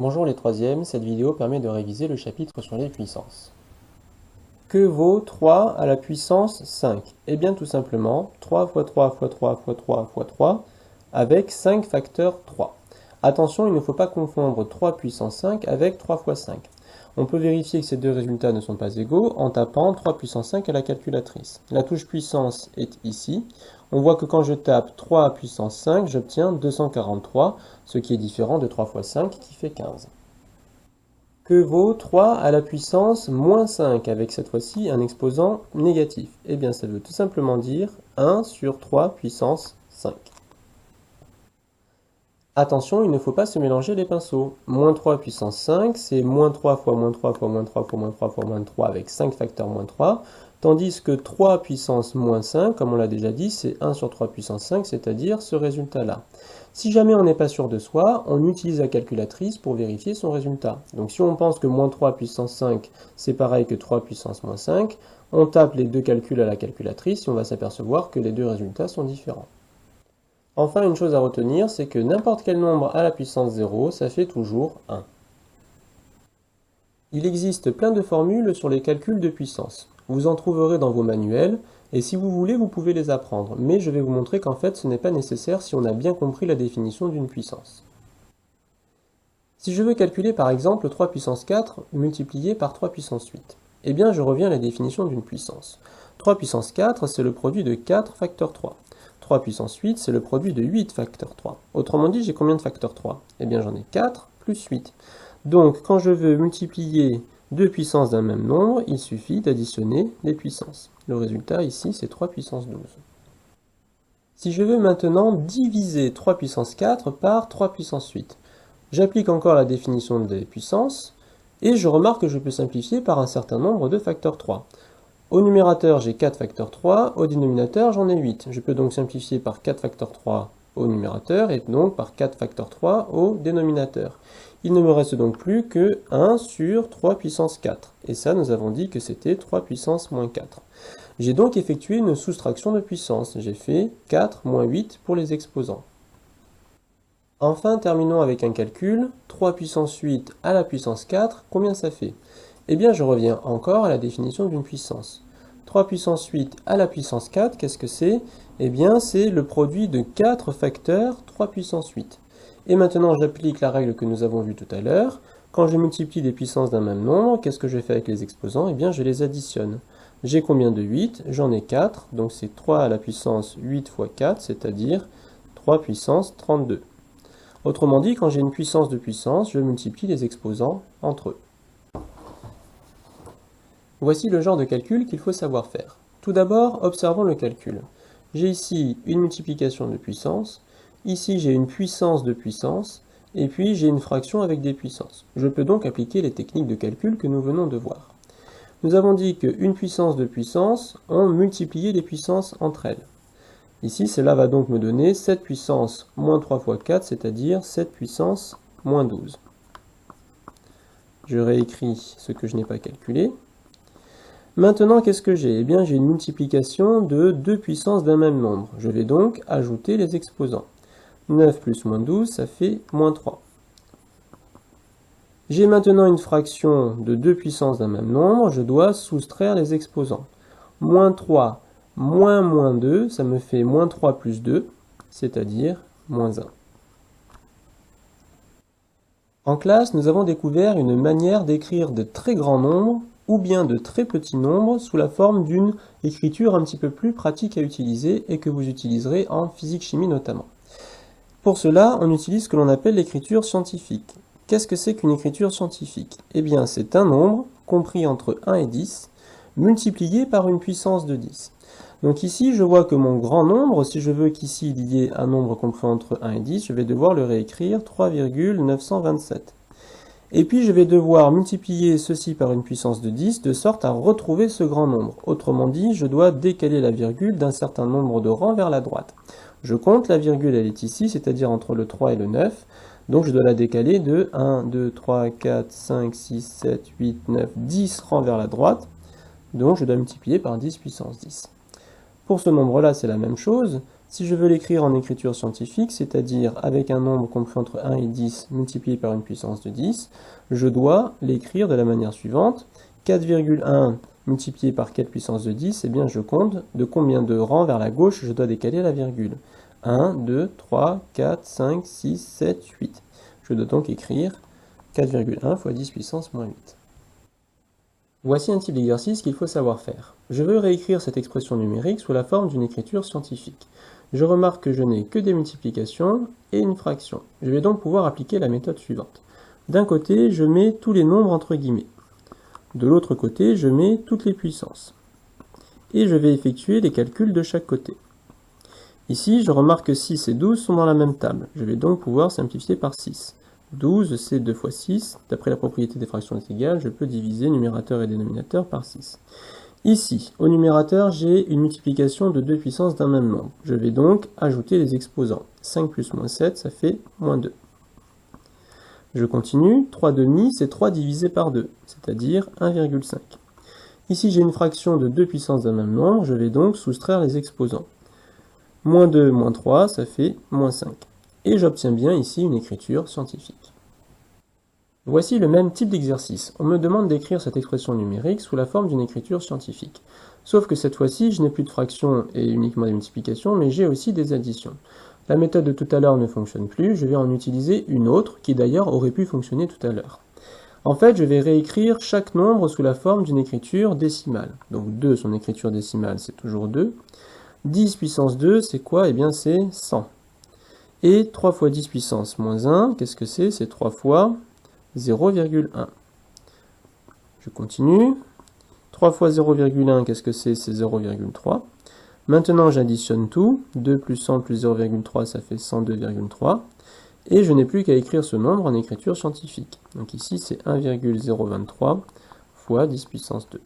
Bonjour les troisièmes, cette vidéo permet de réviser le chapitre sur les puissances. Que vaut 3 à la puissance 5? Eh bien tout simplement 3 fois 3 fois 3 fois 3 fois 3 avec 5 facteurs 3. Attention, il ne faut pas confondre 3 puissance 5 avec 3 fois 5. On peut vérifier que ces deux résultats ne sont pas égaux en tapant 3 puissance 5 à la calculatrice. La touche puissance est ici. On voit que quand je tape 3 puissance 5, j'obtiens 243, ce qui est différent de 3 fois 5 qui fait 15. Que vaut 3 à la puissance moins 5 avec cette fois-ci un exposant négatif? Eh bien ça veut tout simplement dire 1 sur 3 puissance 5. Attention, il ne faut pas se mélanger les pinceaux. Moins 3 puissance 5, c'est moins 3 fois moins 3 fois moins 3 fois moins 3 fois moins 3 avec 5 facteurs moins 3, tandis que 3 puissance moins 5, comme on l'a déjà dit, c'est 1 sur 3 puissance 5, c'est-à-dire ce résultat-là. Si jamais on n'est pas sûr de soi, on utilise la calculatrice pour vérifier son résultat. Donc si on pense que moins 3 puissance 5, c'est pareil que 3 puissance moins 5, on tape les deux calculs à la calculatrice et on va s'apercevoir que les deux résultats sont différents. Enfin, une chose à retenir, c'est que n'importe quel nombre à la puissance 0, ça fait toujours 1. Il existe plein de formules sur les calculs de puissance. Vous en trouverez dans vos manuels, et si vous voulez, vous pouvez les apprendre. Mais je vais vous montrer qu'en fait, ce n'est pas nécessaire si on a bien compris la définition d'une puissance. Si je veux calculer par exemple 3 puissance 4 multiplié par 3 puissance 8, eh bien je reviens à la définition d'une puissance. 3 puissance 4, c'est le produit de 4 facteur 3. 3 puissance 8, c'est le produit de 8 facteur 3. Autrement dit, j'ai combien de facteurs 3? Eh bien j'en ai 4 plus 8. Donc quand je veux multiplier deux puissances d'un même nombre, il suffit d'additionner les puissances. Le résultat ici, c'est 3 puissance 12. Si je veux maintenant diviser 3 puissance 4 par 3 puissance 8, j'applique encore la définition des puissances, et je remarque que je peux simplifier par un certain nombre de facteurs 3. Au numérateur, j'ai 4 facteurs 3, au dénominateur, j'en ai 8. Je peux donc simplifier par 4 facteurs 3 au numérateur, et donc par 4 facteurs 3 au dénominateur. Il ne me reste donc plus que 1 sur 3 puissance 4. Et ça, nous avons dit que c'était 3 puissance moins 4. J'ai donc effectué une soustraction de puissance. J'ai fait 4 moins 8 pour les exposants. Enfin, terminons avec un calcul. 3 puissance 8 à la puissance 4, combien ça fait? Eh bien, je reviens encore à la définition d'une puissance. 3 puissance 8 à la puissance 4, qu'est-ce que c'est? Eh bien, c'est le produit de 4 facteurs 3 puissance 8. Et maintenant, j'applique la règle que nous avons vue tout à l'heure. Quand je multiplie des puissances d'un même nombre, qu'est-ce que je fais avec les exposants? Eh bien, je les additionne. J'ai combien de 8? J'en ai 4, donc c'est 3 à la puissance 8 fois 4, c'est-à-dire 3 puissance 32. Autrement dit, quand j'ai une puissance de puissance, je multiplie les exposants entre eux. Voici le genre de calcul qu'il faut savoir faire. Tout d'abord, observons le calcul. J'ai ici une multiplication de puissance, ici j'ai une puissance de puissance, et puis j'ai une fraction avec des puissances. Je peux donc appliquer les techniques de calcul que nous venons de voir. Nous avons dit qu'une puissance de puissance, on multipliait les puissances entre elles. Ici, cela va donc me donner 7 puissance moins 3 fois 4, c'est-à-dire 7 puissance moins 12. Je réécris ce que je n'ai pas calculé. Maintenant, qu'est-ce que j'ai? Eh bien, j'ai une multiplication de deux puissances d'un même nombre. Je vais donc ajouter les exposants. 9 plus moins 12, ça fait moins 3. J'ai maintenant une fraction de deux puissances d'un même nombre. Je dois soustraire les exposants. Moins 3 moins 2, ça me fait moins 3 plus 2, c'est-à-dire moins 1. En classe, nous avons découvert une manière d'écrire de très grands nombres ou bien de très petits nombres sous la forme d'une écriture un petit peu plus pratique à utiliser et que vous utiliserez en physique-chimie notamment. Pour cela, on utilise ce que l'on appelle l'écriture scientifique. Qu'est-ce que c'est qu'une écriture scientifique? Eh bien, c'est un nombre compris entre 1 et 10 multiplié par une puissance de 10. Donc ici, je vois que mon grand nombre, si je veux qu'ici il y ait un nombre compris entre 1 et 10, je vais devoir le réécrire 3,927. Et puis je vais devoir multiplier ceci par une puissance de 10 de sorte à retrouver ce grand nombre. Autrement dit, je dois décaler la virgule d'un certain nombre de rangs vers la droite. Je compte, la virgule elle est ici, c'est-à-dire entre le 3 et le 9. Donc je dois la décaler de 1, 2, 3, 4, 5, 6, 7, 8, 9, 10 rangs vers la droite. Donc je dois multiplier par 10 puissance 10. Pour ce nombre-là, c'est la même chose. Si je veux l'écrire en écriture scientifique, c'est-à-dire avec un nombre compris entre 1 et 10 multiplié par une puissance de 10, je dois l'écrire de la manière suivante. 4,1 multiplié par 4 puissance de 10, eh bien je compte de combien de rangs vers la gauche je dois décaler la virgule. 1, 2, 3, 4, 5, 6, 7, 8. Je dois donc écrire 4,1 fois 10 puissance moins 8. Voici un type d'exercice qu'il faut savoir faire. Je veux réécrire cette expression numérique sous la forme d'une écriture scientifique. Je remarque que je n'ai que des multiplications et une fraction. Je vais donc pouvoir appliquer la méthode suivante. D'un côté, je mets tous les nombres entre guillemets. De l'autre côté, je mets toutes les puissances. Et je vais effectuer les calculs de chaque côté. Ici, je remarque que 6 et 12 sont dans la même table. Je vais donc pouvoir simplifier par 6. 12, c'est 2 fois 6. D'après la propriété des fractions est égale, je peux diviser numérateur et dénominateur par 6. Ici, au numérateur, j'ai une multiplication de 2 puissances d'un même nombre. Je vais donc ajouter les exposants. 5 plus moins 7, ça fait moins 2. Je continue. 3 demi, c'est 3 divisé par 2, c'est-à-dire 1,5. Ici, j'ai une fraction de 2 puissances d'un même nombre. Je vais donc soustraire les exposants. Moins 2, moins 3, ça fait moins 5. Et j'obtiens bien ici une écriture scientifique. Voici le même type d'exercice. On me demande d'écrire cette expression numérique sous la forme d'une écriture scientifique. Sauf que cette fois-ci, je n'ai plus de fractions et uniquement des multiplications, mais j'ai aussi des additions. La méthode de tout à l'heure ne fonctionne plus, je vais en utiliser une autre, qui d'ailleurs aurait pu fonctionner tout à l'heure. En fait, je vais réécrire chaque nombre sous la forme d'une écriture décimale. Donc 2, son écriture décimale, c'est toujours 2. 10 puissance 2, c'est quoi? Eh bien, c'est 100. Et 3 fois 10 puissance moins 1, qu'est-ce que c'est? C'est 3 fois 0,1. Je continue. 3 fois 0,1, qu'est-ce que c'est? C'est 0,3. Maintenant, j'additionne tout. 2 plus 100 plus 0,3, ça fait 102,3. Et je n'ai plus qu'à écrire ce nombre en écriture scientifique. Donc ici, c'est 1,023 fois 10 puissance 2.